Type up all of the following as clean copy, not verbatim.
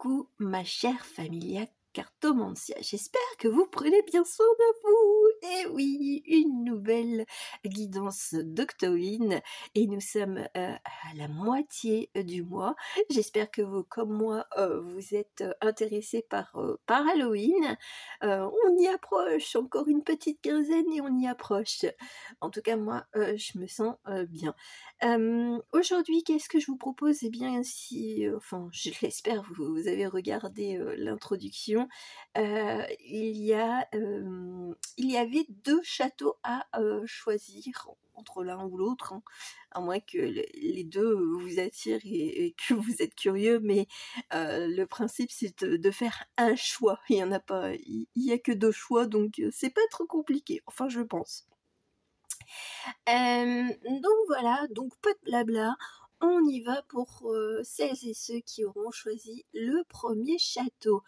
Coucou ma chère familia Cartomancia, j'espère que vous prenez bien soin de vous. Et oui, une nouvelle guidance d'Octowin et nous sommes à la moitié du mois. J'espère que vous, comme moi, vous êtes intéressés par Halloween. On y approche, encore une petite quinzaine et on y approche. En tout cas, moi, je me sens bien. Aujourd'hui, qu'est-ce que je vous propose? Eh bien, si, enfin, je l'espère, vous avez regardé l'introduction. Il y avait 2 châteaux à choisir entre l'un ou l'autre, hein, à moins que les 2 vous attirent et que vous êtes curieux, mais le principe c'est de faire un choix. Il y en a pas, il y a que 2 choix, donc c'est pas trop compliqué, enfin je pense. Donc voilà, donc pas de blabla, on y va pour celles et ceux qui auront choisi le premier château.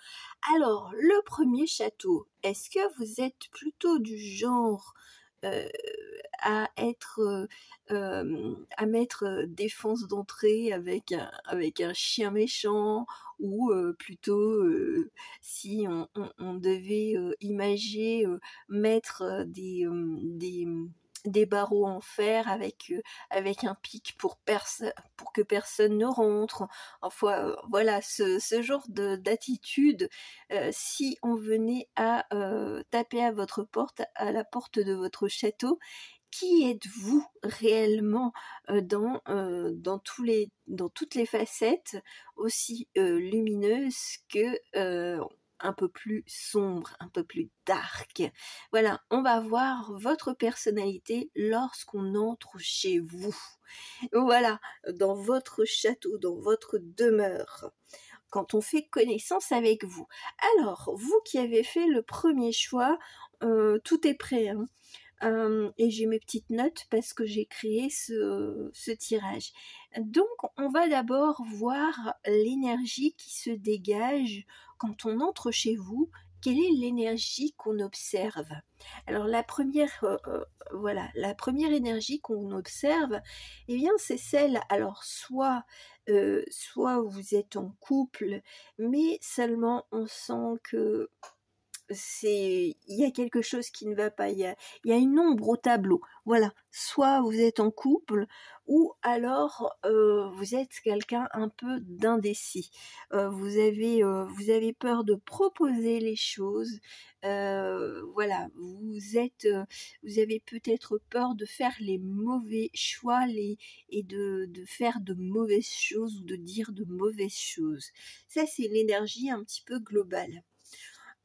Alors, le premier château, est-ce que vous êtes plutôt du genre euh, à mettre défense d'entrée avec un chien méchant, ou plutôt si on devait imager mettre des barreaux en fer avec un pic pour que personne ne rentre. Enfin, voilà, ce genre d'attitude, si on venait à taper à votre porte, à la porte de votre château, qui êtes-vous réellement dans toutes les facettes, aussi lumineuses que un peu plus sombre, un peu plus dark. Voilà, on va voir votre personnalité lorsqu'on entre chez vous. Voilà, dans votre château, dans votre demeure, quand on fait connaissance avec vous. Alors, vous qui avez fait le premier choix, tout est prêt, hein. Et j'ai mes petites notes parce que j'ai créé ce tirage. Donc, on va d'abord voir l'énergie qui se dégage quand on entre chez vous. Quelle est l'énergie qu'on observe? Alors, voilà, la première énergie qu'on observe, eh bien, c'est celle, alors, soit vous êtes en couple, mais seulement on sent que il y a quelque chose qui ne va pas, il y a une ombre au tableau. Voilà, soit vous êtes en couple, ou alors vous êtes quelqu'un un peu d'indécis. Vous avez peur de proposer les choses. Voilà, vous avez peut-être peur de faire les mauvais choix, et de faire de mauvaises choses ou de dire de mauvaises choses. Ça, c'est l'énergie un petit peu globale.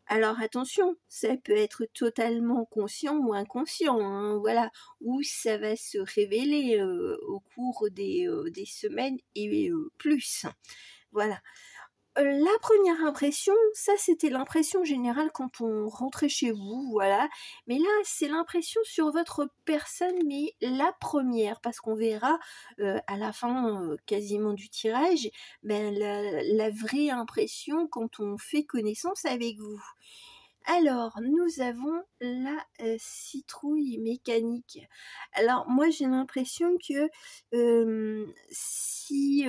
Alors attention, ça peut être totalement conscient ou inconscient, hein, voilà, ou ça va se révéler au cours des semaines et plus. Voilà. La première impression, ça c'était l'impression générale quand on rentrait chez vous, voilà. Mais là, c'est l'impression sur votre personne, mais la première, parce qu'on verra à la fin quasiment du tirage, ben, la vraie impression quand on fait connaissance avec vous. Alors, nous avons la citrouille mécanique. Alors, moi, j'ai l'impression que si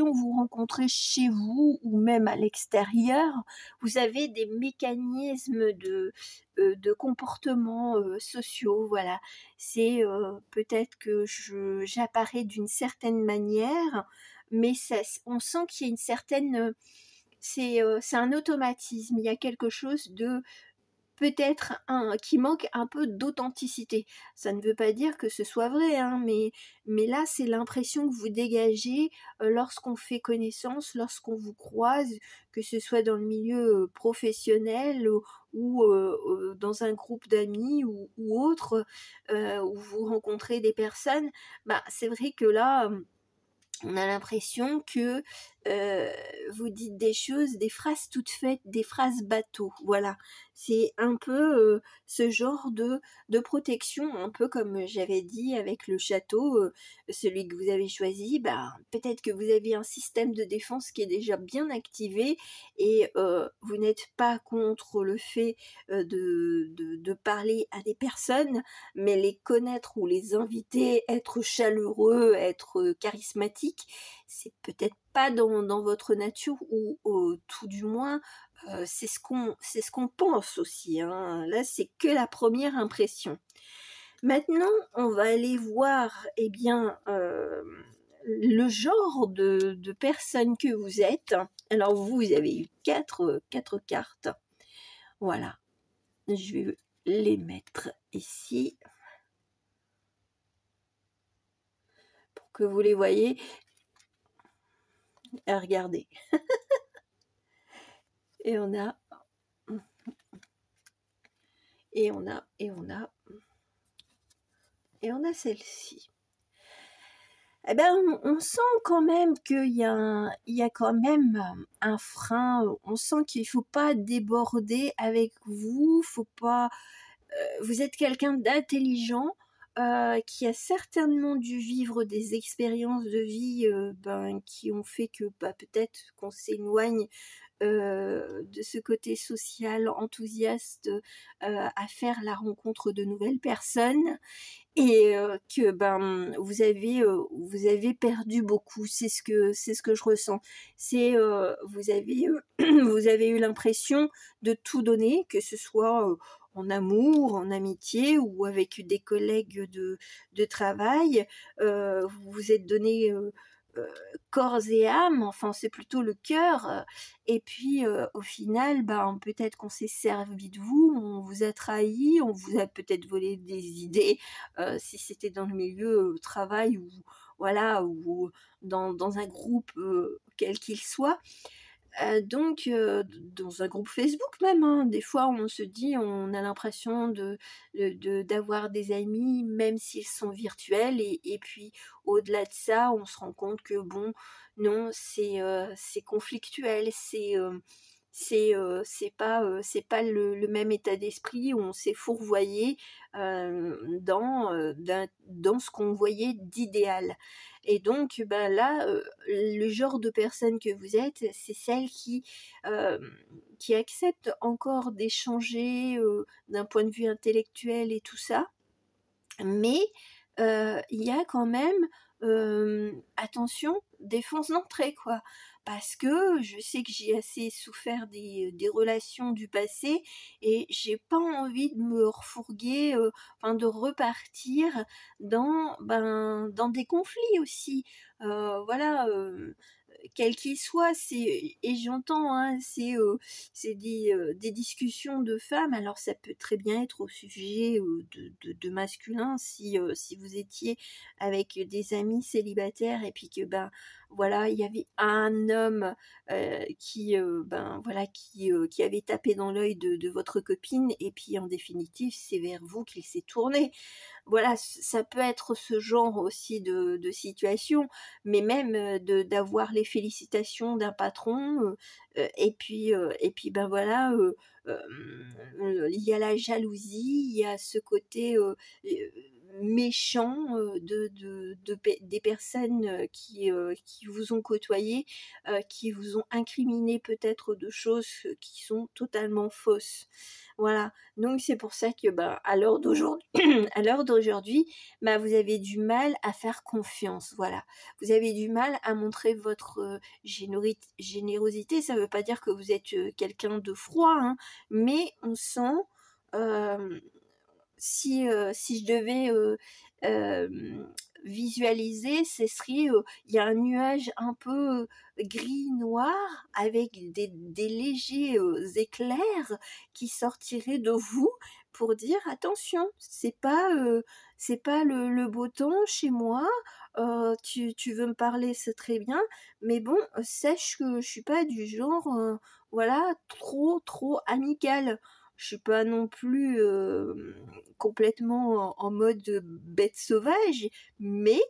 on vous rencontrait chez vous ou même à l'extérieur, vous avez des mécanismes de comportement sociaux. Voilà, c'est peut-être que j'apparais d'une certaine manière, mais on sent qu'il y a une certaine c'est un automatisme. Il y a quelque chose de peut-être qui manque un peu d'authenticité. Ça ne veut pas dire que ce soit vrai, hein, mais là, c'est l'impression que vous dégagez lorsqu'on fait connaissance, lorsqu'on vous croise, que ce soit dans le milieu professionnel ou dans un groupe d'amis ou autre, où vous rencontrez des personnes. Bah, c'est vrai que là, on a l'impression que vous dites des choses, des phrases toutes faites, des phrases bateau. Voilà, c'est un peu ce genre de protection, un peu comme j'avais dit avec le château, celui que vous avez choisi. Bah, peut-être que vous avez un système de défense qui est déjà bien activé et vous n'êtes pas contre le fait de parler à des personnes, mais les connaître ou les inviter, être chaleureux, être charismatique, c'est peut-être pas dans votre nature, ou tout du moins, c'est ce qu'on pense aussi, hein. Là, c'est que la première impression. Maintenant, on va aller voir, eh bien, le genre de personne que vous êtes. Alors, vous avez eu quatre cartes. Voilà. Je vais les mettre ici pour que vous les voyez. Regardez. Et on a, et on a, et on a, et on a celle-ci. Eh ben, on sent quand même qu'il y a quand même un frein. On sent qu'il faut pas déborder avec vous. Faut pas. Vous êtes quelqu'un d'intelligent, qui a certainement dû vivre des expériences de vie, qui ont fait que peut-être qu'on s'éloigne de ce côté social, enthousiaste, à faire la rencontre de nouvelles personnes, et que vous avez perdu beaucoup. C'est ce que je ressens. C'est vous avez vous avez eu l'impression de tout donner, que ce soit en amour, en amitié, ou avec des collègues de travail. Vous vous êtes donné corps et âme, enfin c'est plutôt le cœur, et puis au final, peut-être qu'on s'est servi de vous, on vous a trahi, on vous a peut-être volé des idées, si c'était dans le milieu travail, ou voilà, ou dans un groupe quel qu'il soit. Donc, dans un groupe Facebook même, hein, des fois on se dit, on a l'impression d'avoir des amis, même s'ils sont virtuels, et puis au-delà de ça, on se rend compte que bon, non, c'est conflictuel, c'est pas le même état d'esprit, où on s'est fourvoyé dans ce qu'on voyait d'idéal. Et donc, là, le genre de personne que vous êtes, c'est celle euh, qui accepte encore d'échanger d'un point de vue intellectuel et tout ça, mais il y a quand même, attention, des fonces d'entrée, quoi. Parce que je sais que j'ai assez souffert des relations du passé, et j'ai pas envie de me refourguer, de repartir dans des conflits aussi. Voilà, quel qu'il soit, et j'entends, hein, c'est des discussions de femmes. Alors ça peut très bien être au sujet de masculin, si vous étiez avec des amis célibataires, et puis que voilà, il y avait un homme qui avait tapé dans l'œil de votre copine, et puis en définitive c'est vers vous qu'il s'est tourné. Voilà, ça peut être ce genre aussi de situation, mais même d'avoir les félicitations d'un patron, et puis voilà, il y a la jalousie, il y a ce côté méchant des personnes qui vous ont côtoyé, qui vous ont incriminé peut-être de choses qui sont totalement fausses. Voilà, donc c'est pour ça que à l'heure d'aujourd'hui, à l'heure d'aujourd'hui, vous avez du mal à faire confiance. Voilà, vous avez du mal à montrer votre générosité. Ça ne veut pas dire que vous êtes quelqu'un de froid, hein, mais on sent, si je devais visualiser, ce serait, il y a un nuage un peu gris-noir, avec des légers éclairs qui sortiraient de vous, pour dire attention, c'est pas le beau temps chez moi. Tu veux me parler, c'est très bien, mais bon, sache que je suis pas du genre, voilà, trop amical. Je suis pas non plus complètement en mode bête sauvage, mais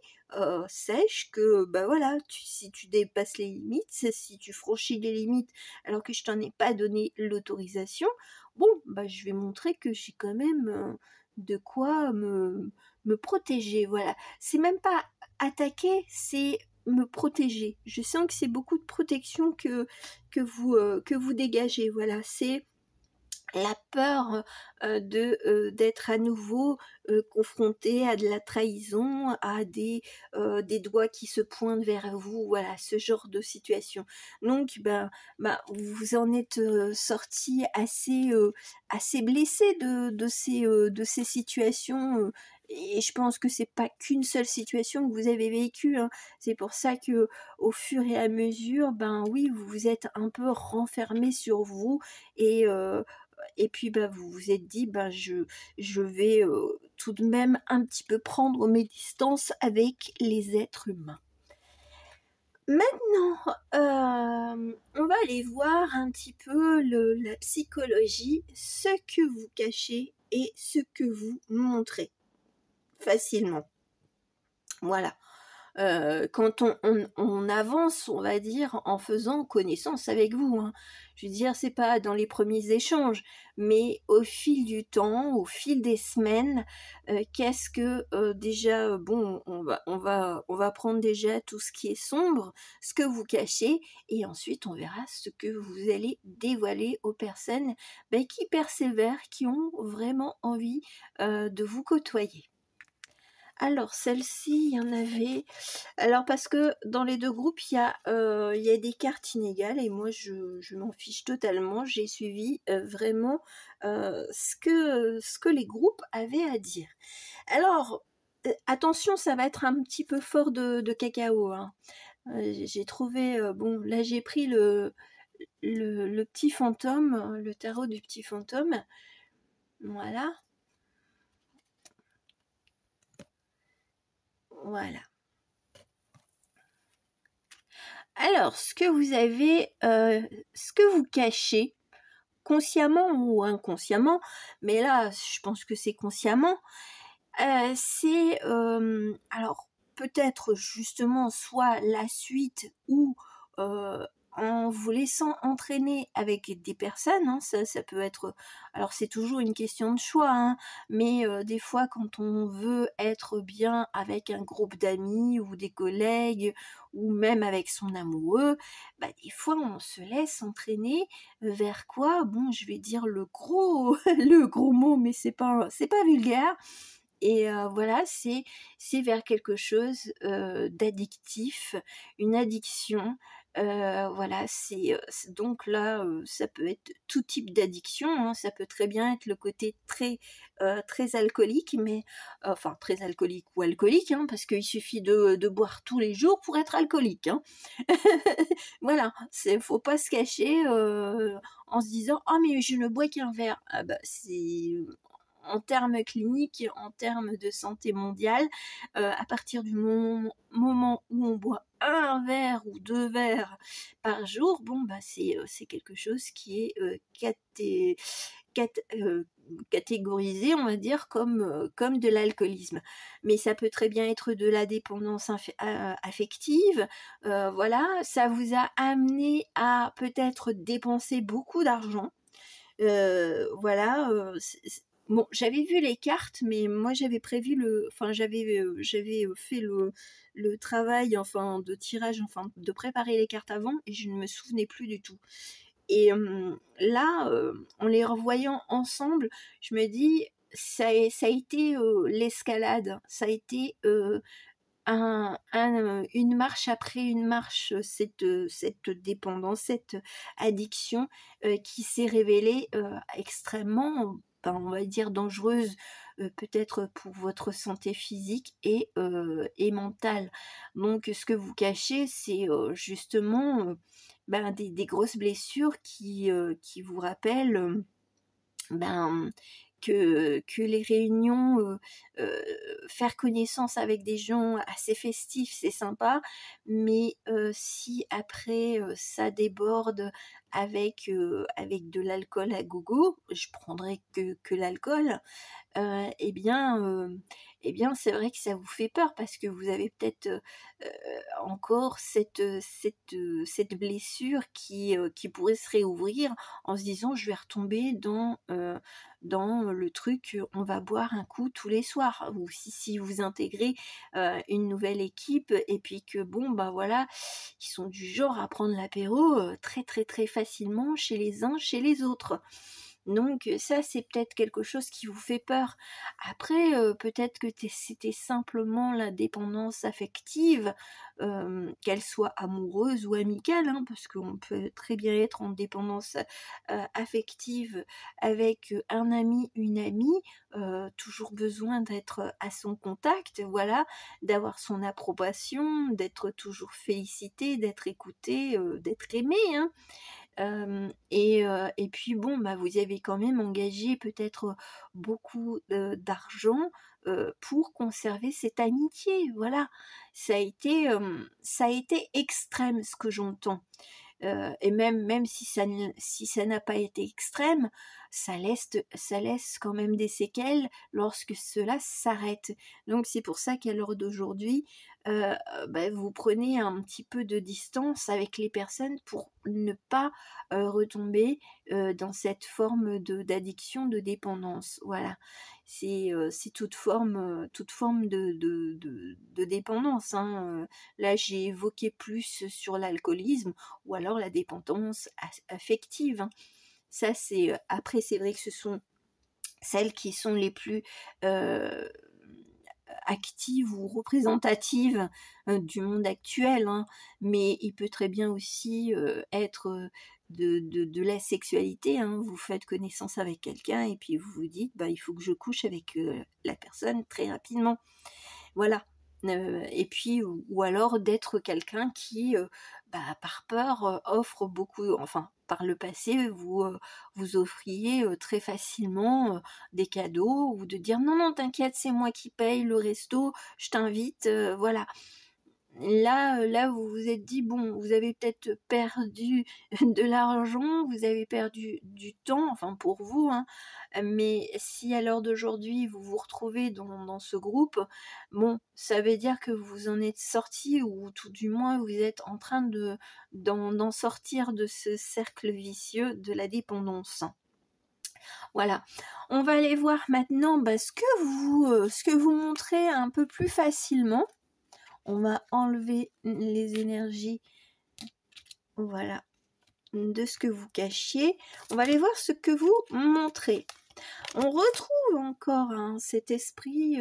sache que voilà, si tu dépasses les limites, si tu franchis les limites alors que je t'en ai pas donné l'autorisation, bon, je vais montrer que j'ai quand même de quoi me protéger. Voilà, c'est même pas attaquer, c'est me protéger. Je sens que c'est beaucoup de protection que vous dégagez. Voilà, c'est la peur d'être à nouveau confronté à de la trahison, à des doigts qui se pointent vers vous, voilà, ce genre de situation. Donc, vous en êtes sorti assez blessé de ces situations. Et je pense que c'est pas qu'une seule situation que vous avez vécue, hein. C'est pour ça que au fur et à mesure, ben oui, vous vous êtes un peu renfermé sur vous et puis vous vous êtes dit je vais tout de même un petit peu prendre mes distances avec les êtres humains. Maintenant, on va aller voir un petit peu la psychologie, ce que vous cachez et ce que vous montrez facilement. Voilà. Quand on avance, on va dire, en faisant connaissance avec vous, hein. Je veux dire, c'est pas dans les premiers échanges, mais au fil du temps, au fil des semaines, qu'est-ce que déjà, bon, on va prendre déjà tout ce qui est sombre, ce que vous cachez, et ensuite on verra ce que vous allez dévoiler aux personnes qui persévèrent, qui ont vraiment envie de vous côtoyer. Alors, celle-ci, il y en avait. Alors, parce que dans les deux groupes, il y a des cartes inégales et moi, je m'en fiche totalement. J'ai suivi vraiment ce que les groupes avaient à dire. Alors, attention, ça va être un petit peu fort de cacao, hein. J'ai trouvé. Bon, là, j'ai pris le petit fantôme, le tarot du petit fantôme. Voilà. Voilà. Alors, ce que vous cachez, consciemment ou inconsciemment, mais là, je pense que c'est consciemment, c'est, alors peut-être justement soit la suite ou en vous laissant entraîner avec des personnes, hein, ça peut être, alors c'est toujours une question de choix, hein, mais des fois quand on veut être bien avec un groupe d'amis ou des collègues ou même avec son amoureux, des fois on se laisse entraîner vers quoi? Bon, je vais dire le gros le gros mot, mais c'est pas vulgaire. Et voilà, c'est vers quelque chose d'addictif, une addiction. Voilà, donc là, ça peut être tout type d'addiction, hein. Ça peut très bien être le côté très alcoolique, mais enfin très alcoolique ou alcoolique, hein, parce qu'il suffit de boire tous les jours pour être alcoolique, hein. Voilà, faut pas se cacher en se disant oh mais je ne bois qu'un verre. Ah c'est en termes cliniques, en termes de santé mondiale, à partir du moment où on boit un verre ou 2 verres par jour, bon c'est quelque chose qui est cat- euh, catégorisé, on va dire, comme de l'alcoolisme. Mais ça peut très bien être de la dépendance affective. Voilà, ça vous a amené à peut-être dépenser beaucoup d'argent. Voilà, bon, j'avais vu les cartes, mais moi j'avais prévu enfin j'avais fait le travail, enfin de tirage, enfin de préparer les cartes avant, et je ne me souvenais plus du tout. Et là, en les revoyant ensemble, je me dis, ça a été l'escalade, ça a été une marche après une marche, cette dépendance, cette addiction qui s'est révélée extrêmement, on va dire dangereuse, peut-être pour votre santé physique et mentale. Donc ce que vous cachez, c'est justement des grosses blessures qui vous rappellent ben, que les réunions, faire connaissance avec des gens assez festifs, c'est sympa, mais si après ça déborde avec de l'alcool à gogo, je prendrais que l'alcool, eh bien, c'est vrai que ça vous fait peur parce que vous avez peut-être encore cette blessure qui pourrait se réouvrir en se disant je vais retomber dans le truc on va boire un coup tous les soirs, ou si vous intégrez une nouvelle équipe et puis que bon voilà, ils sont du genre à prendre l'apéro très très très facilement chez les uns chez les autres. Donc ça, c'est peut-être quelque chose qui vous fait peur. Après, peut-être que c'était simplement la dépendance affective, qu'elle soit amoureuse ou amicale, hein, parce qu'on peut très bien être en dépendance affective avec un ami, une amie, toujours besoin d'être à son contact, voilà, d'avoir son approbation, d'être toujours félicité, d'être écouté, d'être aimé, hein. Et puis bon, bah, vous avez quand même engagé peut-être beaucoup d'argent pour conserver cette amitié, voilà. Ça a été extrême ce que j'entends. Et même si ça n'a pas été extrême, ça laisse quand même des séquelles lorsque cela s'arrête. Donc c'est pour ça qu'à l'heure d'aujourd'hui, bah, vous prenez un petit peu de distance avec les personnes pour ne pas retomber dans cette forme d'addiction, de dépendance. Voilà. C'est toute forme de dépendance, hein. Là, j'ai évoqué plus sur l'alcoolisme ou alors la dépendance affective, hein. Ça, après, c'est vrai que ce sont celles qui sont les plus actives ou représentatives du monde actuel, hein. Mais il peut très bien aussi être de la sexualité, hein. Vous faites connaissance avec quelqu'un et puis vous vous dites, bah, il faut que je couche avec la personne très rapidement. Voilà. Et puis ou alors d'être quelqu'un qui, bah, par peur, offre beaucoup, enfin par le passé vous offriez, très facilement, des cadeaux ou de dire: «Non, non t'inquiète, c'est moi qui paye le resto, je t'invite», voilà. Là, vous vous êtes dit: «Bon, vous avez peut-être perdu de l'argent, vous avez perdu du temps», enfin pour vous, hein, mais si à l'heure d'aujourd'hui, vous vous retrouvez dans ce groupe, bon, ça veut dire que vous en êtes sortis ou tout du moins vous êtes en train d'en sortir de ce cercle vicieux de la dépendance. Voilà. On va aller voir maintenant, bah, ce que vous montrez un peu plus facilement. On va enlever les énergies, voilà, de ce que vous cachiez. On va aller voir ce que vous montrez. On retrouve encore hein, cet esprit,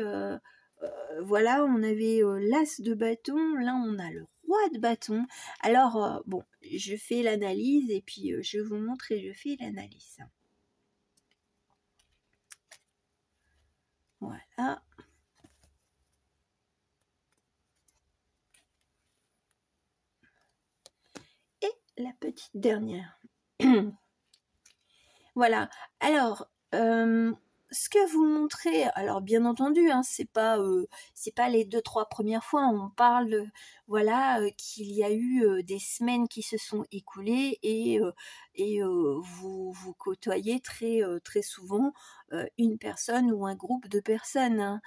voilà, on avait l'as de bâton, là on a le roi de bâton. Alors, bon, je fais l'analyse et puis je vous montre et je fais l'analyse. Voilà. Et la petite dernière. Voilà. Alors, ce que vous montrez, alors bien entendu, hein, c'est pas les 2-3 premières fois. On parle, voilà, qu'il y a eu des semaines qui se sont écoulées et vous côtoyez très souvent une personne ou un groupe de personnes, hein.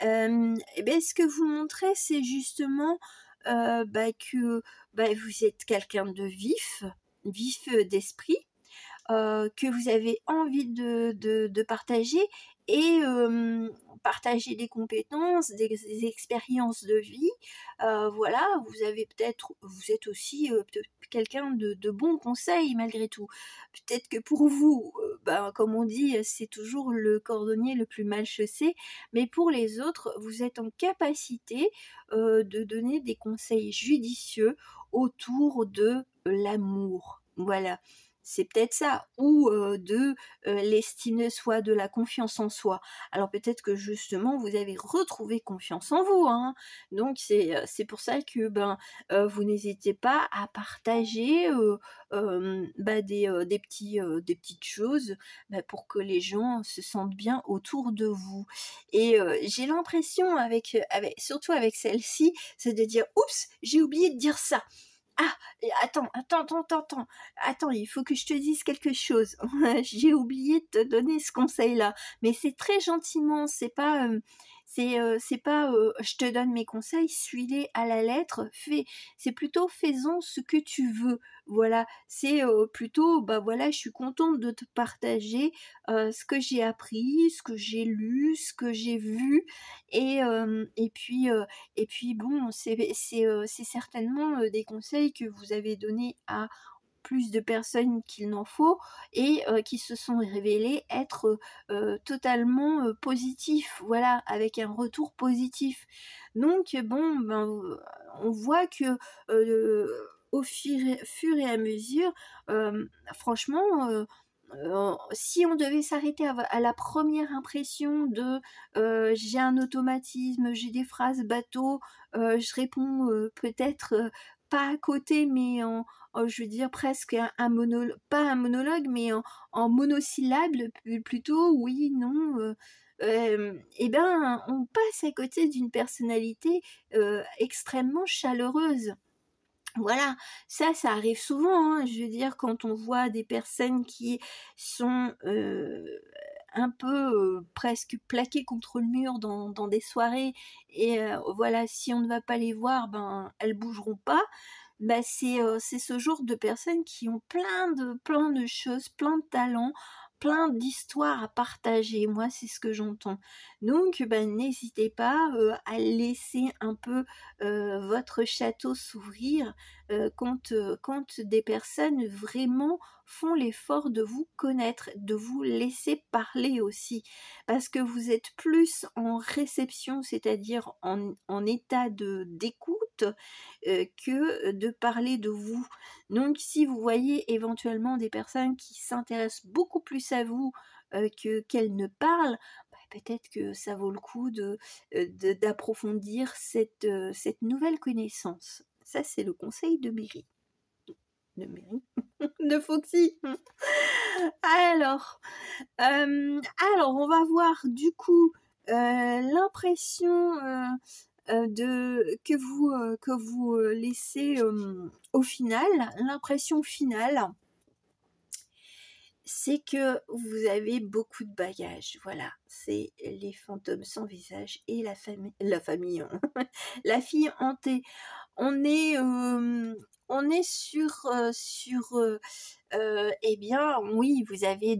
Et ben, ce que vous montrez, c'est justement bah, que bah, vous êtes quelqu'un de vif d'esprit, que vous avez envie de partager et partager des compétences, des expériences de vie. Voilà, vous êtes aussi quelqu'un de bons conseils malgré tout. Peut-être que pour vous, ben, comme on dit, c'est toujours le cordonnier le plus mal chaussé, mais pour les autres, vous êtes en capacité de donner des conseils judicieux autour de l'amour. Voilà. C'est peut-être ça, ou l'estime de soi, de la confiance en soi. Alors peut-être que justement vous avez retrouvé confiance en vous, hein. Donc c'est pour ça que ben vous n'hésitez pas à partager bah, des petites choses bah, pour que les gens se sentent bien autour de vous. Et j'ai l'impression surtout avec celle-ci, c'est de dire oups, j'ai oublié de dire ça. Ah, attends, il faut que je te dise quelque chose. J'ai oublié de te donner ce conseil-là, mais c'est très gentiment, c'est pas je te donne mes conseils, suis-les à la lettre, c'est plutôt faisons ce que tu veux. Voilà, c'est plutôt bah voilà, je suis contente de te partager ce que j'ai appris, ce que j'ai lu, ce que j'ai vu et puis bon, c'est certainement des conseils que vous avez donnés à plus de personnes qu'il n'en faut et qui se sont révélés être totalement positifs, voilà, avec un retour positif. Donc bon, ben, on voit que au fur et à mesure, franchement, si on devait s'arrêter à la première impression de j'ai un automatisme, j'ai des phrases bateau, je réponds peut-être pas à côté, mais je veux dire presque pas un monologue, mais en monosyllabes plutôt, oui, non. Et ben, on passe à côté d'une personnalité extrêmement chaleureuse. Voilà, ça arrive souvent, hein. Je veux dire, quand on voit des personnes qui sont un peu presque plaquées contre le mur dans des soirées, et voilà, si on ne va pas les voir, ben elles bougeront pas. Bah, c'est ce genre de personnes qui ont plein de choses, plein de talents, plein d'histoires à partager. Moi, c'est ce que j'entends. Donc, bah, n'hésitez pas à laisser un peu votre château s'ouvrir quand des personnes vraiment font l'effort de vous connaître, de vous laisser parler aussi, parce que vous êtes plus en réception, c'est-à-dire en état d'écoute, que de parler de vous. Donc si vous voyez éventuellement des personnes qui s'intéressent beaucoup plus à vous qu'elles ne parlent, bah, peut-être que ça vaut le coup d'approfondir cette nouvelle connaissance. Ça, c'est le conseil de Mary. De Mary de Foxy. Alors, on va voir du coup l'impression que vous laissez au final. L'impression finale, c'est que vous avez beaucoup de bagages. Voilà, c'est les fantômes sans visage et la famille, la fille hantée. On est eh bien, oui, vous avez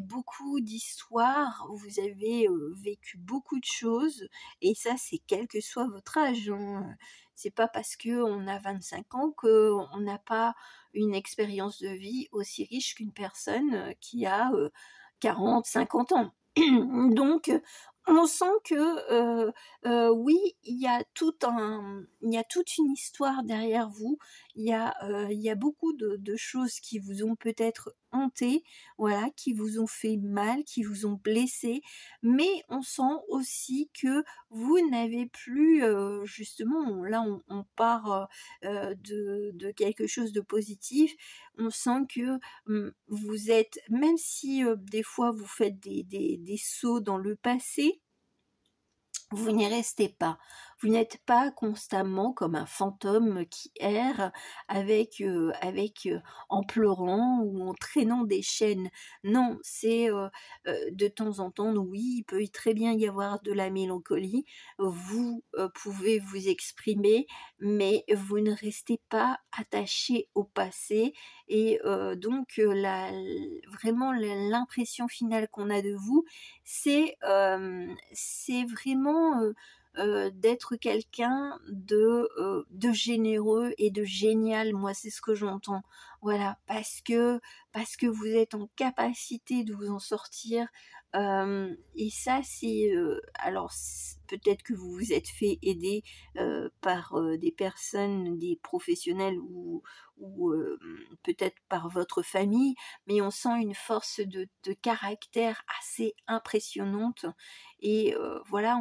beaucoup d'histoires, vous avez vécu beaucoup de choses, et ça, c'est quel que soit votre âge, hein. C'est pas parce que on a 25 ans qu'on n'a pas une expérience de vie aussi riche qu'une personne qui a 40, 50 ans. Donc, on sent que oui, il y a toute une histoire derrière vous. Il y a beaucoup de choses qui vous ont peut-être hanté, voilà, qui vous ont fait mal, qui vous ont blessé, mais on sent aussi que vous n'avez plus, justement, là on part de quelque chose de positif. On sent que vous êtes, même si des fois vous faites des sauts dans le passé, vous n'y restez pas. Vous n'êtes pas constamment comme un fantôme qui erre en pleurant ou en traînant des chaînes. Non, c'est de temps en temps, oui, il peut très bien y avoir de la mélancolie. Vous pouvez vous exprimer, mais vous ne restez pas attaché au passé. Et donc, vraiment, l'impression finale qu'on a de vous, c'est vraiment d'être quelqu'un de généreux et de génial. Moi, c'est ce que j'entends. Voilà, parce que vous êtes en capacité de vous en sortir. Et ça, c'est alors peut-être que vous vous êtes fait aider par des personnes, des professionnels ou peut-être par votre famille, mais on sent une force de caractère assez impressionnante. Et voilà,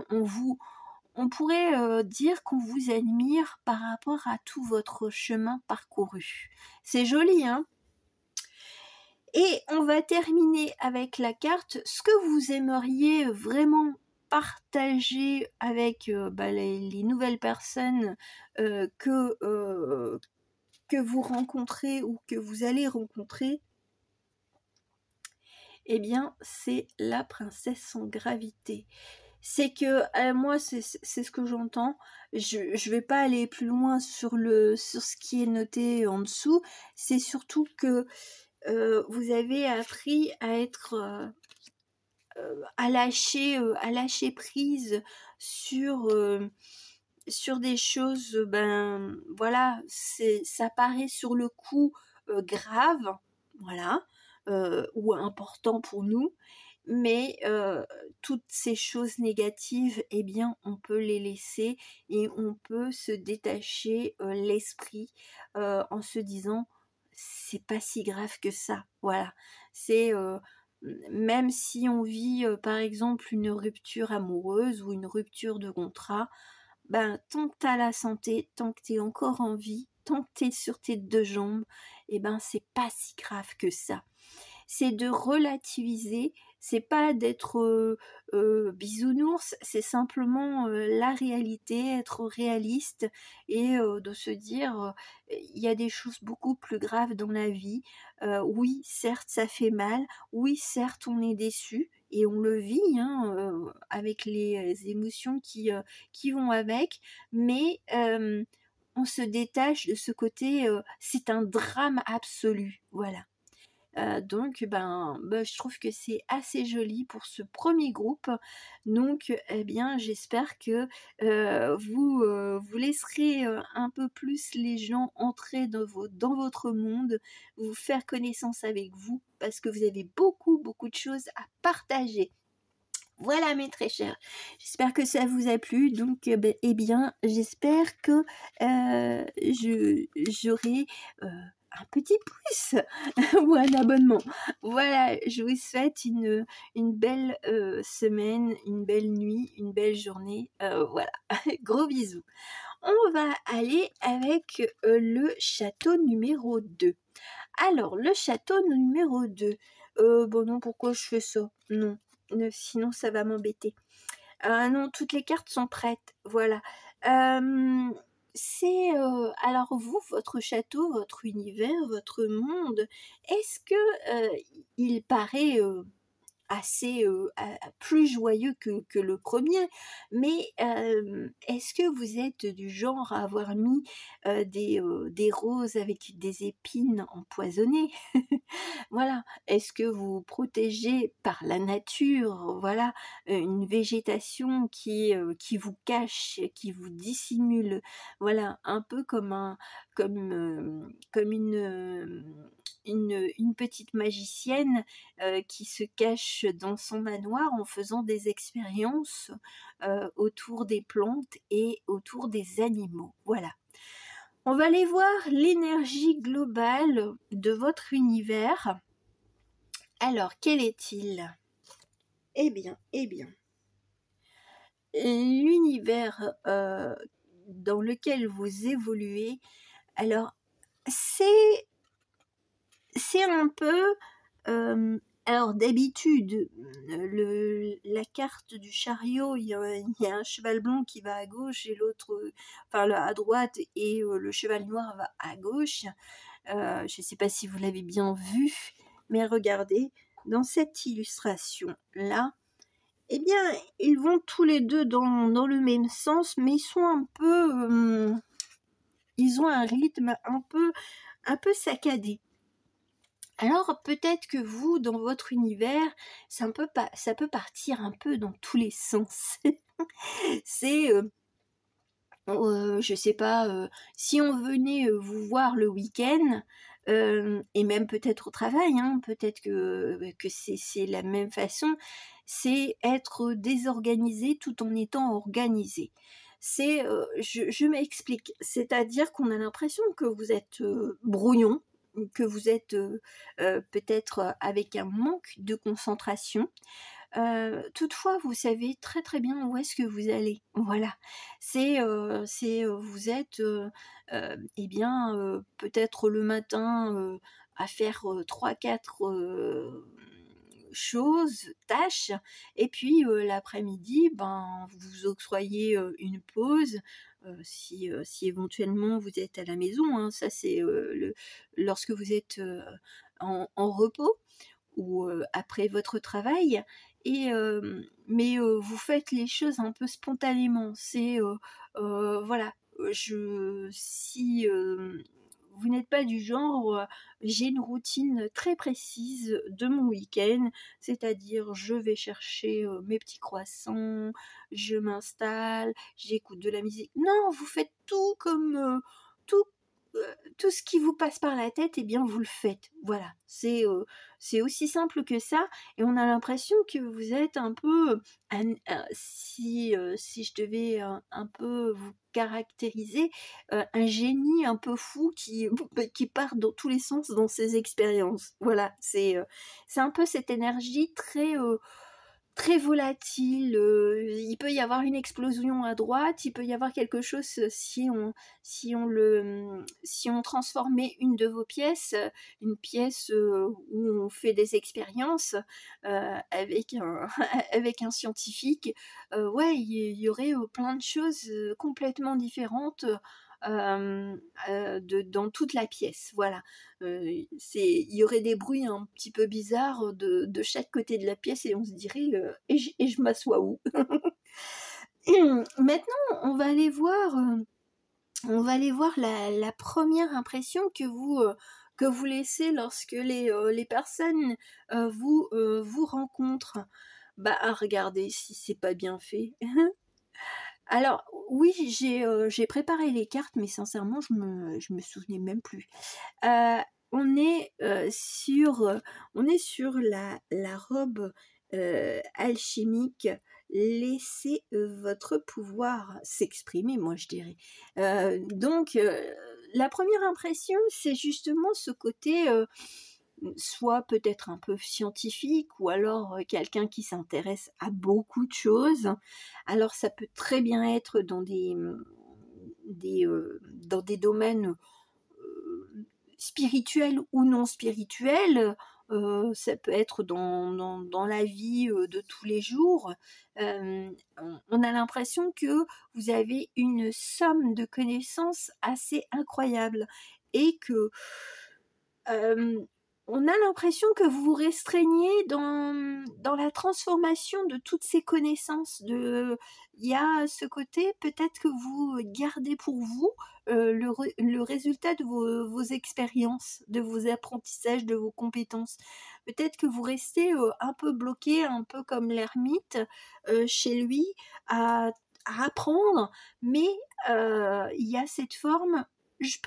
on pourrait dire qu'on vous admire par rapport à tout votre chemin parcouru. C'est joli, hein? Et on va terminer avec la carte. Ce que vous aimeriez vraiment partager avec les nouvelles personnes que vous rencontrez ou que vous allez rencontrer, eh bien, c'est la princesse en gravité. C'est que moi, c'est ce que j'entends. Je vais pas aller plus loin sur ce qui est noté en dessous. C'est surtout que vous avez appris à être à lâcher prise sur des choses. Ben voilà, ça paraît sur le coup graves, voilà, ou importants pour nous, mais toutes ces choses négatives, eh bien, on peut les laisser et on peut se détacher l'esprit en se disant c'est pas si grave que ça. Voilà, c'est même si on vit par exemple une rupture amoureuse ou une rupture de contrat, ben tant que t'as la santé, tant que t'es encore en vie, tant que t'es sur tes deux jambes, eh ben c'est pas si grave que ça. C'est de relativiser, c'est pas d'être bisounours, c'est simplement la réalité, être réaliste et de se dire il y a des choses beaucoup plus graves dans la vie. Oui, certes, ça fait mal, oui, certes, on est déçu. Et on le vit hein, avec les émotions qui vont avec, mais on se détache de ce côté, c'est un drame absolu, voilà. Donc je trouve que c'est assez joli pour ce premier groupe. Donc eh bien j'espère que, vous laisserez, un peu plus les gens entrer dans votre monde, vous faire connaissance avec vous, parce que vous avez beaucoup, beaucoup de choses à partager. Voilà mes très chers, j'espère que ça vous a plu. Donc eh bien j'espère que, j'aurai, un petit plus ou un abonnement. Voilà, je vous souhaite une belle, semaine, une belle nuit, une belle journée, voilà. Gros bisous. On va aller avec, le château numéro 2. Alors le château numéro 2, bon non, pourquoi je fais ça? Non, sinon ça va m'embêter. Non, toutes les cartes sont prêtes, voilà. C'est, alors vous, votre château, votre univers, votre monde, est-ce que, il paraît, assez plus joyeux que le premier, mais est-ce que vous êtes du genre à avoir mis des roses avec des épines empoisonnées? Voilà, est-ce que vous protégez par la nature, voilà, une végétation qui vous cache, qui vous dissimule, voilà, un peu comme une petite magicienne qui se cache dans son manoir en faisant des expériences autour des plantes et autour des animaux. Voilà. On va aller voir l'énergie globale de votre univers. Alors, quel est-il? Eh bien, l'univers dans lequel vous évoluez, alors c'est un peu alors d'habitude, la carte du chariot, il y a un cheval blanc qui va à gauche et l'autre, enfin à droite, et le cheval noir va à gauche. Je ne sais pas si vous l'avez bien vu, mais regardez, dans cette illustration-là, eh bien, ils vont tous les deux dans le même sens, mais ils sont un peu... ils ont un rythme un peu saccadé. Alors peut-être que vous, dans votre univers, ça peut partir un peu dans tous les sens. C'est, je sais pas, si on venait vous voir le week-end, et même peut-être au travail, hein, peut-être que c'est la même façon, c'est être désorganisé tout en étant organisé. C'est, je m'explique, c'est-à-dire qu'on a l'impression que vous êtes brouillon, que vous êtes peut-être avec un manque de concentration. Toutefois, vous savez très très bien où est-ce que vous allez. Voilà, vous êtes, eh bien, peut-être le matin à faire 3-4 choses, tâches, et puis l'après-midi, ben, vous octroyez une pause, si éventuellement vous êtes à la maison, hein, ça c'est lorsque vous êtes en repos ou après votre travail. Et mais vous faites les choses un peu spontanément. C'est voilà, si vous n'êtes pas du genre, j'ai une routine très précise de mon week-end, c'est-à-dire je vais chercher mes petits croissants, je m'installe, j'écoute de la musique. Non, vous faites tout comme tout tout ce qui vous passe par la tête, eh bien vous le faites. Voilà, c'est aussi simple que ça. Et on a l'impression que vous êtes un peu, si je devais un peu vous caractériser, un génie un peu fou qui part dans tous les sens dans ses expériences. Voilà, c'est un peu cette énergie très volatile, il peut y avoir une explosion à droite, il peut y avoir quelque chose si on transformait une de vos pièces, une pièce où on fait des expériences avec avec un scientifique, ouais, il y aurait plein de choses complètement différentes dans toute la pièce, voilà. Il y aurait des bruits un petit peu bizarres de chaque côté de la pièce et on se dirait et je m'assois où? Maintenant, on va aller voir la première impression que vous laissez lorsque les personnes vous rencontrent. Bah, à regarder si c'est pas bien fait. Alors oui, j'ai préparé les cartes, mais sincèrement, je me souvenais même plus. Euh, on est sur la robe alchimique. Laissez votre pouvoir s'exprimer, moi je dirais. Donc, la première impression, c'est justement ce côté soit peut-être un peu scientifique ou alors quelqu'un qui s'intéresse à beaucoup de choses. Alors ça peut très bien être dans des domaines spirituels ou non spirituels. Ça peut être dans la vie de tous les jours. On a l'impression que vous avez une somme de connaissances assez incroyable et que on a l'impression que vous vous restreignez dans la transformation de toutes ces connaissances. Il y a ce côté, peut-être que vous gardez pour vous le résultat de vos expériences, de vos apprentissages, de vos compétences. Peut-être que vous restez un peu bloqué, un peu comme l'ermite chez lui, à apprendre, mais il y a cette forme. Je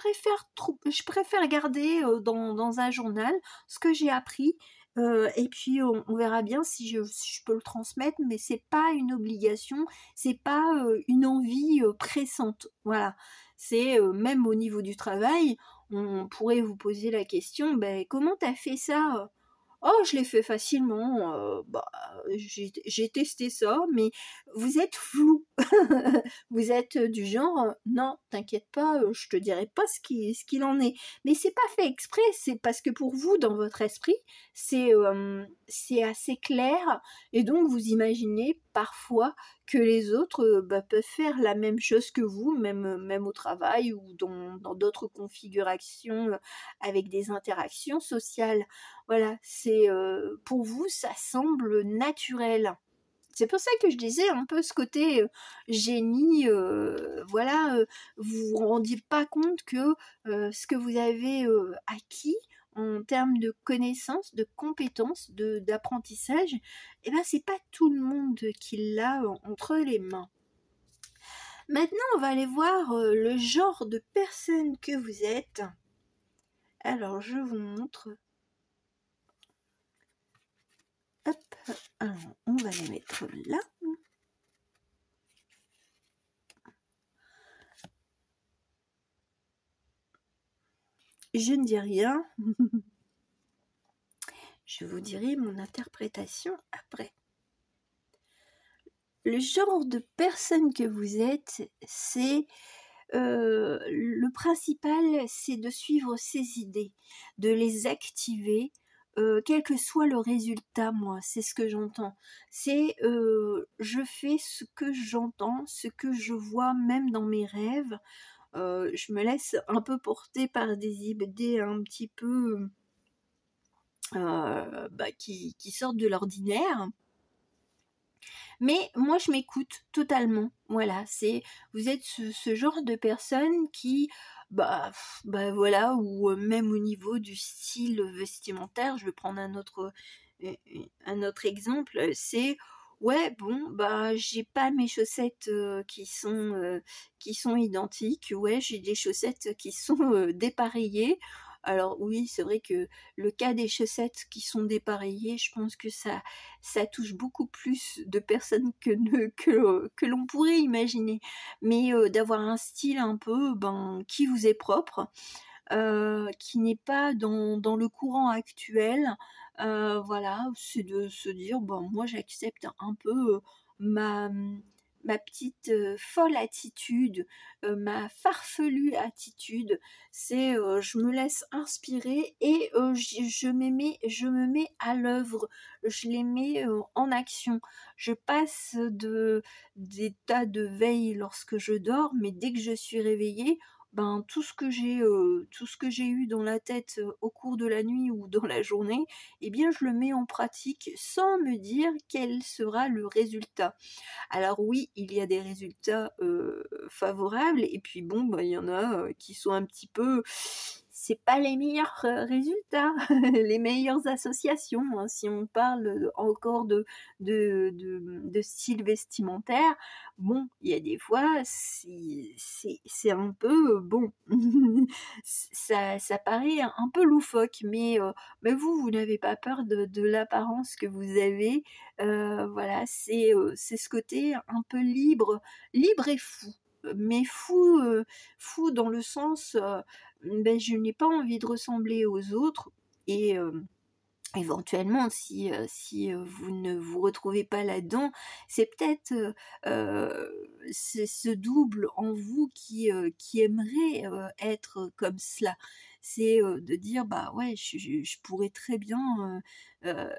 préfère garder dans un journal ce que j'ai appris et puis on verra bien si je peux le transmettre, mais c'est pas une obligation, c'est pas une envie pressante. Voilà, c'est même au niveau du travail, on pourrait vous poser la question, ben, comment t'as fait ça? Oh, je l'ai fait facilement. Bah, j'ai testé ça, mais vous êtes flou. Vous êtes du genre, non, t'inquiète pas, je te dirai pas ce qu'il en est. Mais c'est pas fait exprès, c'est parce que pour vous, dans votre esprit, c'est assez clair, et donc vous imaginez parfois que les autres bah, peuvent faire la même chose que vous, même au travail ou dans d'autres configurations avec des interactions sociales. Voilà, pour vous, ça semble naturel. C'est pour ça que je disais un peu ce côté génie, voilà, vous vous rendiez pas compte que ce que vous avez acquis en termes de connaissances, de compétences, d'apprentissage, eh ben c'est pas tout le monde qui l'a entre les mains. Maintenant, on va aller voir le genre de personne que vous êtes. Alors, je vous montre. Hop, alors, on va les mettre là. Je ne dis rien. Je vous dirai mon interprétation après. Le genre de personne que vous êtes, c'est le principal, c'est de suivre ses idées, de les activer, quel que soit le résultat, moi, c'est ce que j'entends. C'est je fais ce que j'entends, ce que je vois même dans mes rêves. Je me laisse un peu porter par des idées un petit peu qui sortent de l'ordinaire. Mais moi, je m'écoute totalement. Voilà, vous êtes ce genre de personne qui, voilà, ou même au niveau du style vestimentaire, je vais prendre un autre exemple, c'est ouais, bon, bah, j'ai pas mes chaussettes, qui sont identiques. Ouais, j'ai des chaussettes qui sont, dépareillées. Alors oui, c'est vrai que le cas des chaussettes qui sont dépareillées, je pense que ça touche beaucoup plus de personnes que l'on pourrait imaginer. Mais, d'avoir un style un peu, ben, qui vous est propre, qui n'est pas dans le courant actuel. Voilà, c'est de se dire: «Bon, moi j'accepte un peu, ma, ma petite, folle attitude, ma farfelue attitude». C'est, je me laisse inspirer et je me mets à l'œuvre, je les mets, en action. Je passe d'état de veille lorsque je dors, mais dès que je suis réveillée, ben, tout ce que j'ai eu dans la tête, au cours de la nuit ou dans la journée, eh bien, je le mets en pratique sans me dire quel sera le résultat. Alors oui, il y a des résultats, favorables et puis bon, bah, il y en a, qui sont un petit peu c'est pas les meilleurs, résultats, les meilleures associations, hein, si on parle, encore de style vestimentaire. Bon, il y a des fois, c'est un peu, bon, ça paraît un peu loufoque, mais vous n'avez pas peur de l'apparence que vous avez. Voilà, c'est ce côté un peu libre et fou. Mais fou, fou dans le sens, beh, je n'ai pas envie de ressembler aux autres et éventuellement si vous ne vous retrouvez pas là-dedans, c'est peut-être, ce double en vous qui aimerait, être comme cela. C'est, de dire: «Bah, ouais, je pourrais très bien, heu,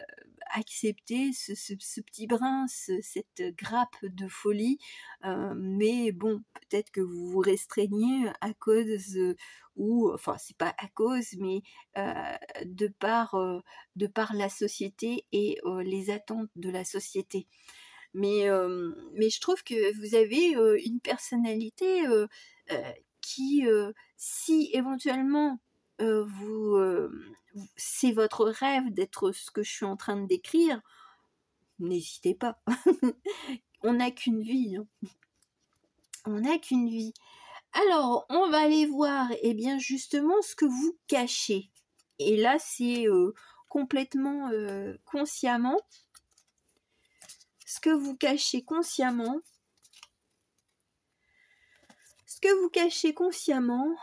accepter ce petit brin, cette grappe de folie», mais bon, peut-être que vous vous restreignez à cause, ou enfin, c'est pas à cause, mais, heu, de par, de par la société et les attentes de la société. Mais je trouve que vous avez, une personnalité, heu, qui, si éventuellement, c'est votre rêve d'être ce que je suis en train de décrire, n'hésitez pas. On n'a qu'une vie, hein. On n'a qu'une vie. Alors, on va aller voir, eh bien, justement, ce que vous cachez. Et là, c'est complètement consciemment. Ce que vous cachez consciemment. Ce que vous cachez consciemment.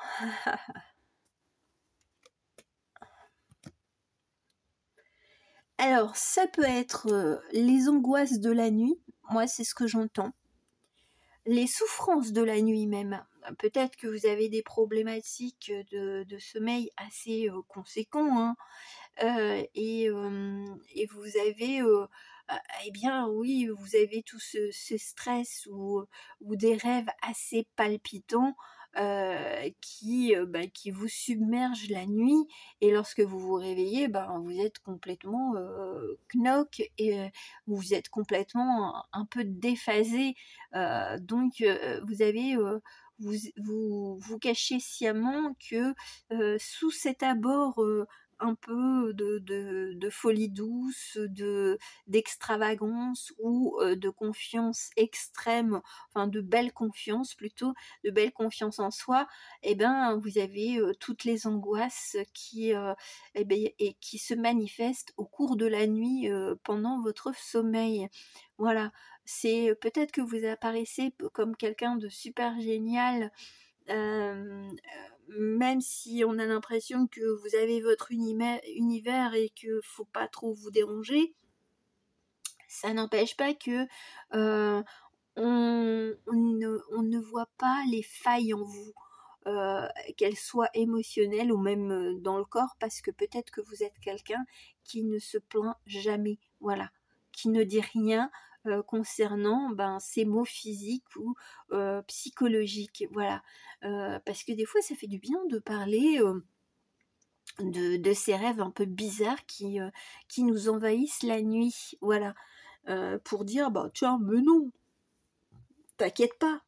Alors, ça peut être les angoisses de la nuit. Moi, c'est ce que j'entends. Les souffrances de la nuit même. Peut-être que vous avez des problématiques de sommeil assez conséquents, hein. Et vous avez, eh bien oui, vous avez tout ce stress ou des rêves assez palpitants, qui vous submergent la nuit et lorsque vous vous réveillez, ben, vous êtes complètement, knock et vous êtes complètement un peu déphasé, donc vous avez, vous cachez sciemment que, sous cet abord, un peu de folie douce, d'extravagance ou de confiance extrême, enfin de belle confiance plutôt, de belle confiance en soi, et ben vous avez toutes les angoisses et qui se manifestent au cours de la nuit pendant votre sommeil. Voilà, c'est peut-être que vous apparaissez comme quelqu'un de super génial. Même si on a l'impression que vous avez votre univers et que faut pas trop vous déranger, ça n'empêche pas que on ne voit pas les failles en vous, qu'elles soient émotionnelles ou même dans le corps, parce que peut-être que vous êtes quelqu'un qui ne se plaint jamais, voilà, qui ne dit rien concernant ses maux physiques ou psychologiques, voilà. Parce que des fois, ça fait du bien de parler de ces rêves un peu bizarres qui nous envahissent la nuit, voilà. Pour dire, bah tiens, mais non, t'inquiète pas.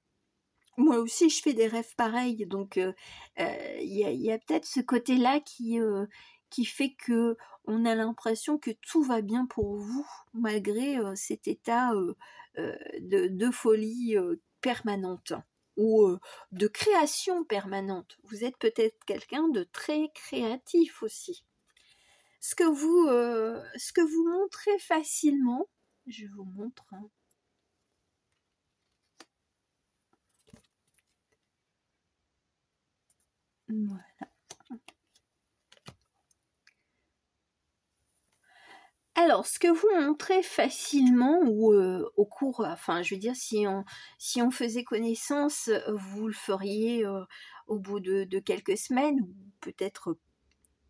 Moi aussi, je fais des rêves pareils, donc il y a peut-être ce côté-là qui fait que on a l'impression que tout va bien pour vous, malgré cet état de folie permanente ou de création permanente. Vous êtes peut-être quelqu'un de très créatif aussi. Ce que vous montrez facilement, je vous montre, hein. Voilà. Alors, ce que vous montrez facilement ou au cours, enfin, je veux dire, si on faisait connaissance, vous le feriez au bout de quelques semaines, ou peut-être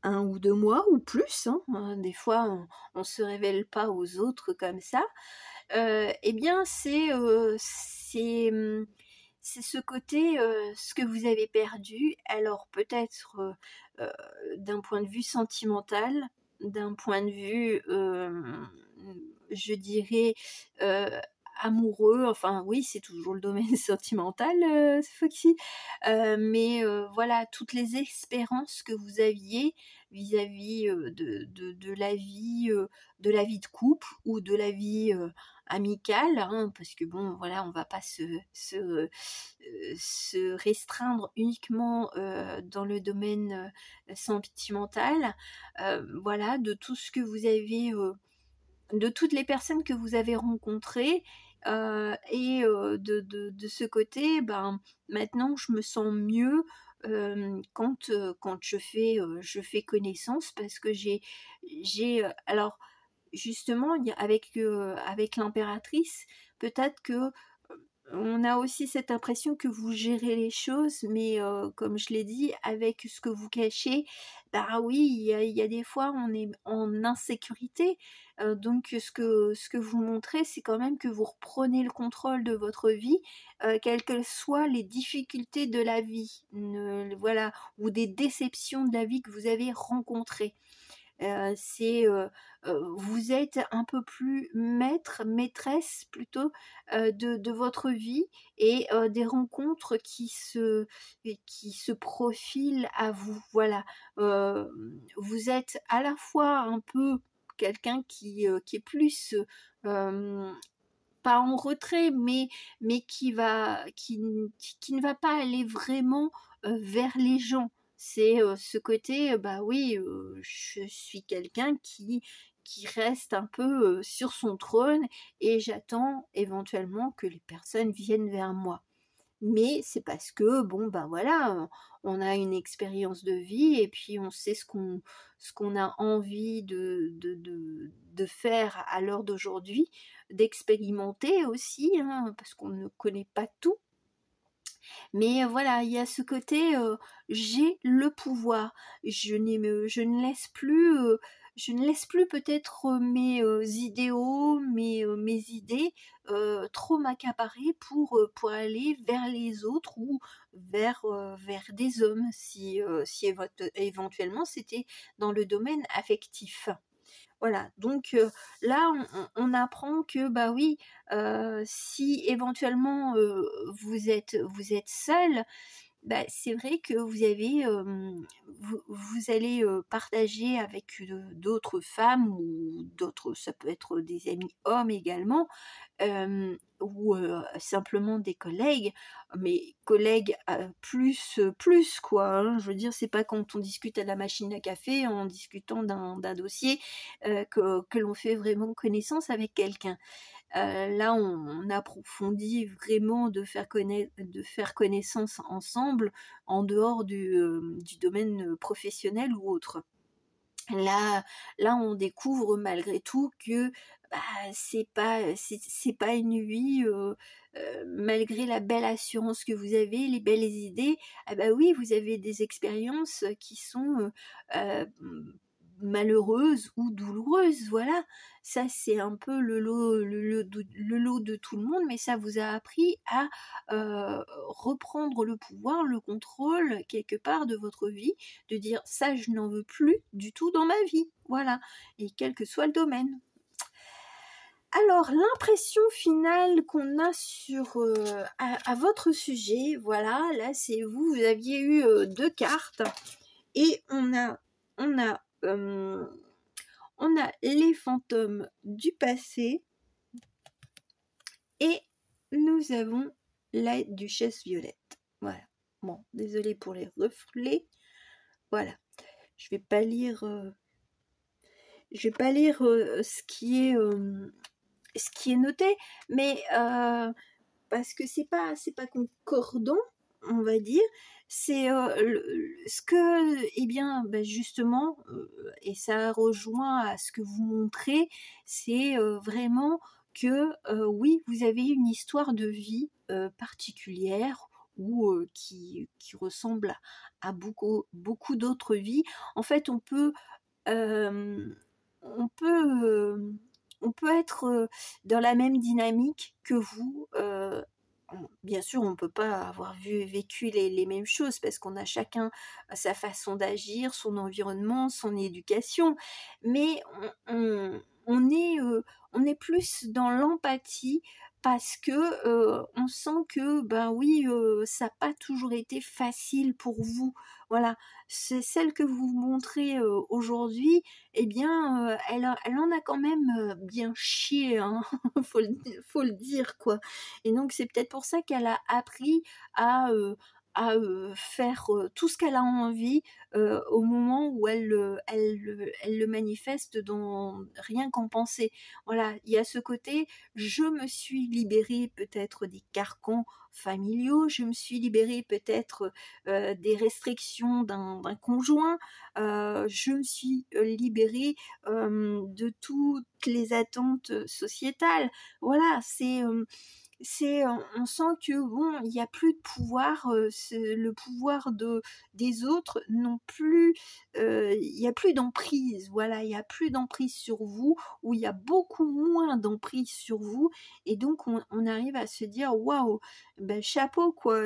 1 ou 2 mois ou plus, hein. Des fois, on se révèle pas aux autres comme ça. Eh bien, c'est ce côté, ce que vous avez perdu. Alors peut-être d'un point de vue sentimental, d'un point de vue, je dirais, heu, amoureux, enfin oui, c'est toujours le domaine sentimental, Foxy. Mais voilà, toutes les espérances que vous aviez vis-à-vis, de la vie de couple ou de la vie, amicale, hein, parce que bon, voilà, on va pas se restreindre uniquement dans le domaine sentimental. Voilà, de tout ce que vous avez, de toutes les personnes que vous avez rencontrées. Et de ce côté, ben, maintenant je me sens mieux quand je fais connaissance parce que alors justement, avec l'impératrice, peut-être que on a aussi cette impression que vous gérez les choses, mais comme je l'ai dit, avec ce que vous cachez, bah oui, il y a des fois, on est en insécurité. Donc ce que vous montrez, c'est quand même que vous reprenez le contrôle de votre vie, quelles que soient les difficultés de la vie, voilà, ou des déceptions de la vie que vous avez rencontrées. C'est, vous êtes un peu plus maître, maîtresse plutôt, de votre vie et des rencontres qui se profilent à vous. Voilà. Vous êtes à la fois un peu quelqu'un qui est plus, pas en retrait, mais qui ne va pas aller vraiment vers les gens. C'est ce côté, bah oui, je suis quelqu'un qui reste un peu sur son trône et j'attends éventuellement que les personnes viennent vers moi. Mais c'est parce que, bon, ben voilà, on a une expérience de vie et puis on sait ce qu'on a envie de faire à l'heure d'aujourd'hui, d'expérimenter aussi, hein, parce qu'on ne connaît pas tout. Mais voilà, il y a ce côté, j'ai le pouvoir. Je ne laisse plus peut-être mes idéaux, mes idées trop m'accaparer pour aller vers les autres ou vers des hommes si éventuellement c'était dans le domaine affectif. Voilà, donc là, on apprend que, bah oui, si éventuellement vous êtes seul, bah, c'est vrai que vous allez partager avec d'autres femmes ou d'autres, ça peut être des amis hommes également, ou simplement des collègues, mais collègues plus quoi, hein. Je veux dire, c'est pas quand on discute à la machine à café en discutant d'un dossier que l'on fait vraiment connaissance avec quelqu'un. Là, on approfondit vraiment de faire connaissance ensemble en dehors du domaine professionnel ou autre. Là, on découvre malgré tout que bah, c'est pas une vie, malgré la belle assurance que vous avez, les belles idées. Ah bah oui, vous avez des expériences qui sont malheureuses ou douloureuses, voilà. Ça, c'est un peu le lot de tout le monde, mais ça vous a appris à reprendre le pouvoir, le contrôle quelque part de votre vie, de dire ça, je n'en veux plus du tout dans ma vie, voilà, et quel que soit le domaine. Alors, l'impression finale qu'on a à votre sujet, voilà, là c'est vous aviez eu 2 cartes et on a on a les fantômes du passé et nous avons la duchesse Violette. Voilà. Bon, désolée pour les reflets. Voilà. Je vais pas lire ce qui est noté, mais parce que c'est pas concordant, on va dire. C'est ce que, eh bien, justement, et ça rejoint à ce que vous montrez, c'est vraiment que oui, vous avez une histoire de vie particulière ou qui ressemble à beaucoup d'autres vies. En fait, euh, on peut, euh, on peut être dans la même dynamique que vous. Bien sûr, on ne peut pas avoir vécu les mêmes choses parce qu'on a chacun sa façon d'agir, son environnement, son éducation, mais on est plus dans l'empathie parce que on sent que, ben oui, ça n'a pas toujours été facile pour vous. Voilà, c'est celle que vous montrez aujourd'hui, eh bien, elle en a quand même bien chié, hein, faut le dire, quoi. Et donc, c'est peut-être pour ça qu'elle a appris à, faire tout ce qu'elle a envie au moment où elle le manifeste dans rien qu'en penser. Voilà, il y a ce côté, je me suis libérée peut-être des carcans familiaux, je me suis libérée peut-être des restrictions d'un conjoint, je me suis libérée de toutes les attentes sociétales. Voilà, on sent que bon, il n'y a plus de pouvoir, le pouvoir des autres non plus, il n'y a plus d'emprise, voilà, il n'y a plus d'emprise sur vous, ou il y a beaucoup moins d'emprise sur vous, et donc on arrive à se dire waouh, ben, chapeau quoi,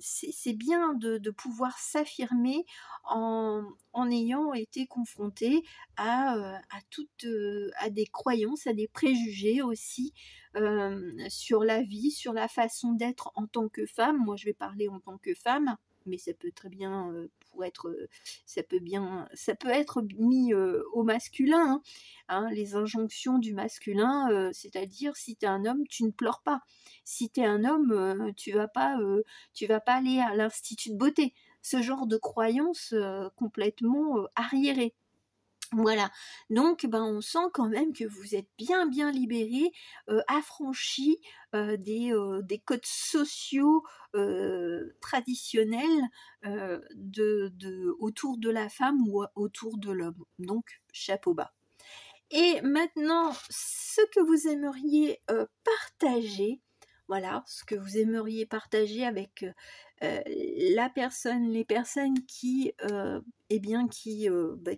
c'est bien de pouvoir s'affirmer en ayant été confronté à des croyances, à des préjugés aussi sur la vie, sur la façon d'être en tant que femme. Moi, je vais parler en tant que femme, mais ça peut très bien ça peut être mis au masculin, hein, les injonctions du masculin, c'est-à-dire si tu es un homme, tu ne pleures pas. Si tu es un homme, tu vas pas aller à l'institut de beauté. Ce genre de croyances complètement arriérées. Voilà, donc on sent quand même que vous êtes bien libéré, affranchi des codes sociaux traditionnels autour de la femme ou autour de l'homme. Donc chapeau bas. Et maintenant, ce que vous aimeriez partager, voilà, ce que vous aimeriez partager avec les personnes qui,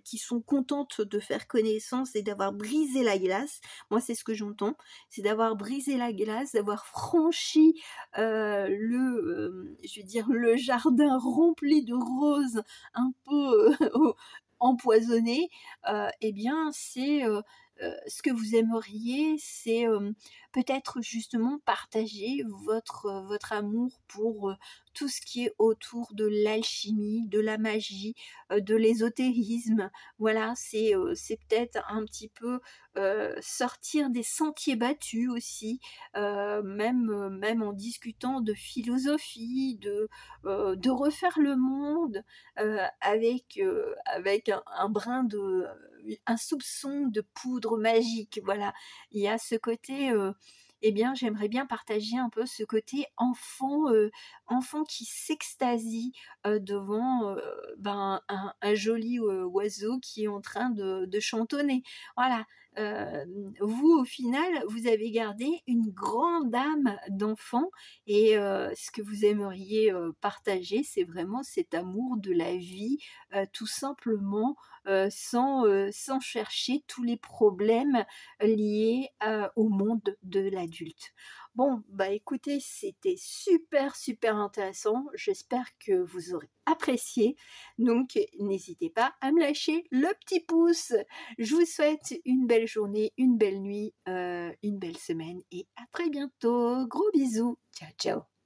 qui sont contentes de faire connaissance et d'avoir brisé la glace. Moi, c'est ce que j'entends, c'est d'avoir brisé la glace, d'avoir franchi je veux dire, le jardin rempli de roses un peu empoisonnées. Eh bien, c'est ce que vous aimeriez, c'est peut-être justement partager votre amour pour tout ce qui est autour de l'alchimie, de la magie, de l'ésotérisme. Voilà, c'est peut-être un petit peu sortir des sentiers battus aussi, même en discutant de philosophie, de refaire le monde avec un brin un soupçon de poudre magique. Voilà, il y a ce côté eh bien, j'aimerais bien partager un peu ce côté enfant qui s'extasie devant un joli oiseau qui est en train de chantonner. Voilà. Vous, au final, vous avez gardé une grande âme d'enfant et ce que vous aimeriez partager, c'est vraiment cet amour de la vie, tout simplement, sans chercher tous les problèmes liés au monde de l'adulte. Bon, bah écoutez, c'était super intéressant. J'espère que vous aurez apprécié. Donc, n'hésitez pas à me lâcher le petit pouce. Je vous souhaite une belle journée, une belle nuit, une belle semaine et à très bientôt. Gros bisous. Ciao, ciao.